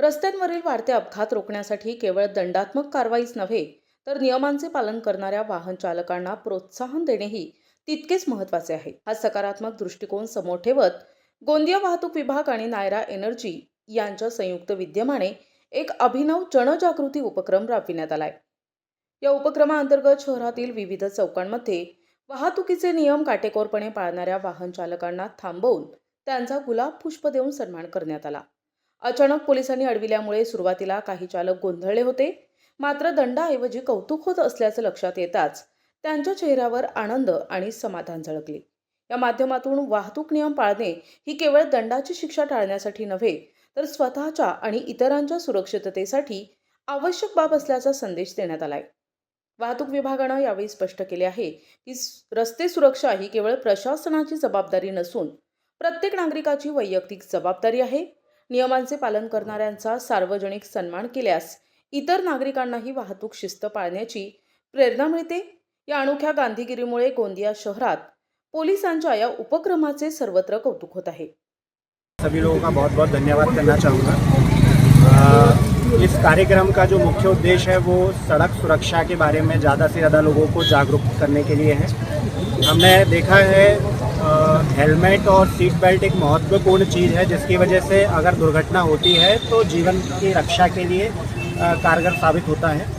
रस्त्यांवरील वाढते अपघात रोखण्यासाठी केवळ दंडात्मक कारवाईच नव्हे तर नियमांचे पालन करणाऱ्या वाहन चालकांना प्रोत्साहन देणेही तितकेच महत्त्वाचे आहे. हा सकारात्मक दृष्टिकोन समोर ठेवत गोंदिया वाहतूक विभाग आणि नायरा एनर्जी यांच्या संयुक्त विद्यमाने एक अभिनव जनजागृती उपक्रम राबविण्यात आलाय. या उपक्रमाअंतर्गत शहरातील विविध चौकांमध्ये वाहतुकीचे नियम काटेकोरपणे पाळणाऱ्या वाहन चालकांना थांबवून त्यांचा गुलाब पुष्प देऊन सन्मान करण्यात आला. अचानक पोलिसांनी अडविल्यामुळे सुरुवातीला काही चालक गोंधळले होते, मात्र दंडाऐवजी कौतुक होत असल्याचं लक्षात येताच त्यांच्या चेहऱ्यावर आनंद आणि समाधान झळकले. या माध्यमातून वाहतूक नियम पाळणे ही केवळ दंडाची शिक्षा टाळण्यासाठी नव्हे तर स्वतःच्या आणि इतरांच्या सुरक्षिततेसाठी आवश्यक बाब असल्याचा संदेश देण्यात आलाय. वाहतूक विभागानं यावेळी स्पष्ट केले आहे की रस्ते सुरक्षा ही केवळ प्रशासनाची जबाबदारी नसून प्रत्येक नागरिकाची वैयक्तिक जबाबदारी आहे. नियमांचे पालन करणाऱ्यांचा सार्वजनिक सन्मान केल्यास इतर नागरिकांनाही वाहतूक शिस्त पाळण्याची प्रेरणा मिळते. या अनोख्या गांधीगिरीमुळे गोंदिया शहरात पोलिसांच्या या उपक्रमाचे सर्वत्र कौतुक होत आहे. सभी लोगों का बहुत बहुत धन्यवाद करना चाहूँगा। इस कार्यक्रम का जो मुख्य उद्देश्य है वो सड़क सुरक्षा के बारे में ज़्यादा से ज़्यादा लोगों को जागरूक करने के लिए है। हमने देखा है हेलमेट और सीट बेल्ट एक महत्वपूर्ण चीज़ है जिसकी वजह से अगर दुर्घटना होती है तो जीवन की रक्षा के लिए कारगर साबित होता है।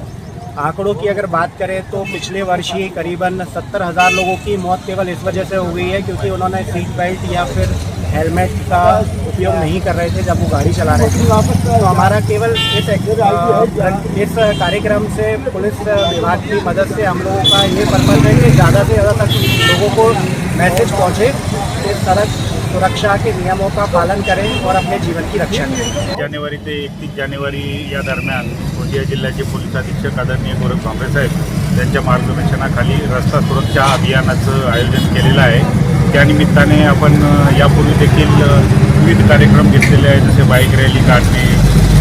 आंकड़ों की अगर बात करें तो पिछले वर्ष ही करीबन 70,000 लोगों की मौत केवल इस वजह से हो गई है क्योंकि उन्होंने सीट बेल्ट या फिर हेलमेट का उपयोग नहीं कर रहे थे जब वो गाड़ी चला रहे थे। तो हमारा केवल इस कार्यक्रम से पुलिस विभाग की मदद से हम लोगों का ये पर्पज़ है कि ज़्यादा से ज़्यादा तक लोगों को मैसेज पहुँचे कि सड़क सुरक्षा के नियमों का पालन करें और अपने जीवन की रक्षा करें। जानेवारी ते 31 जानेवारी या दरम्यान गोंदिया जिल्ह्याचे पोलीस अधीक्षक आदरणीय गोरख भांबरे साहेब यांच्या मार्गदर्शनाखाली रस्ता सुरक्षा अभियानाचं आयोजन केलेलं आहे। त्यानिमित्ताने आपण यापूर्वी देखील विविध कार्यक्रम घेतलेले आहेत, जसे बाईक रॅली काढणे,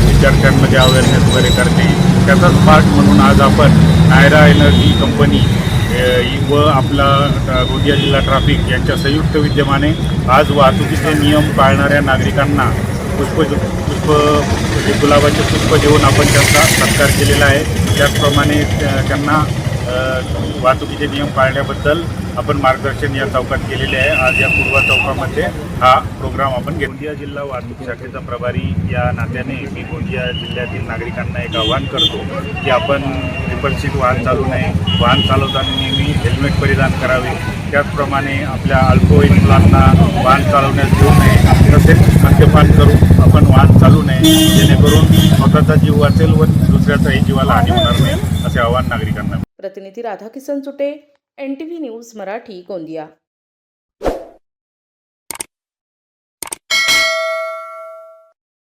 विद्यार्थ्यांमध्ये अवेअरनेस वगैरे करणे। त्याचाच पार्ट म्हणून आज आपण नायरा एनर्जी कंपनी व आपला गोंदिया जिल्हा ट्रॅफिक यांच्या संयुक्त विद्यमाने आज वाहतुकीचे नियम पाळणाऱ्या नागरिकांना गुलाबाचे पुष्प देऊन आपण त्यांचा सत्कार केलेला आहे। त्याचप्रमाणे त्यांना वाहतुकीचे नियम पाळण्याबद्दल आपण मार्गदर्शन या चौकात केलेले आहे। आज या पूर्व चौकामध्ये हा प्रोग्राम आपण गोंदिया जिल्हा वाहतूक शाखेचा प्रभारी या नात्याने मी गोंदिया जिल्ह्यातील नागरिकांना एक आवाहन करतो की आपण ट्रिपल सीट वाहन चालवू नये, वाहन चालवताना नेहमी हेल्मेट परिधान करावे। त्याचप्रमाणे आपल्या अल्पवयीन मुलांना वाहन चालवण्यास देऊ नये, तसेच मद्यपान करून आपण वाहन चालवू नये, जेणेकरून स्वतःचा जीव वाचेल व दुसऱ्याचाही जीवाला हानी होणार नाही, असे आवाहन नागरिकांना। प्रतिनिधी राधाकिसन चुटे, NTV न्यूज मराठी, गोंदिया।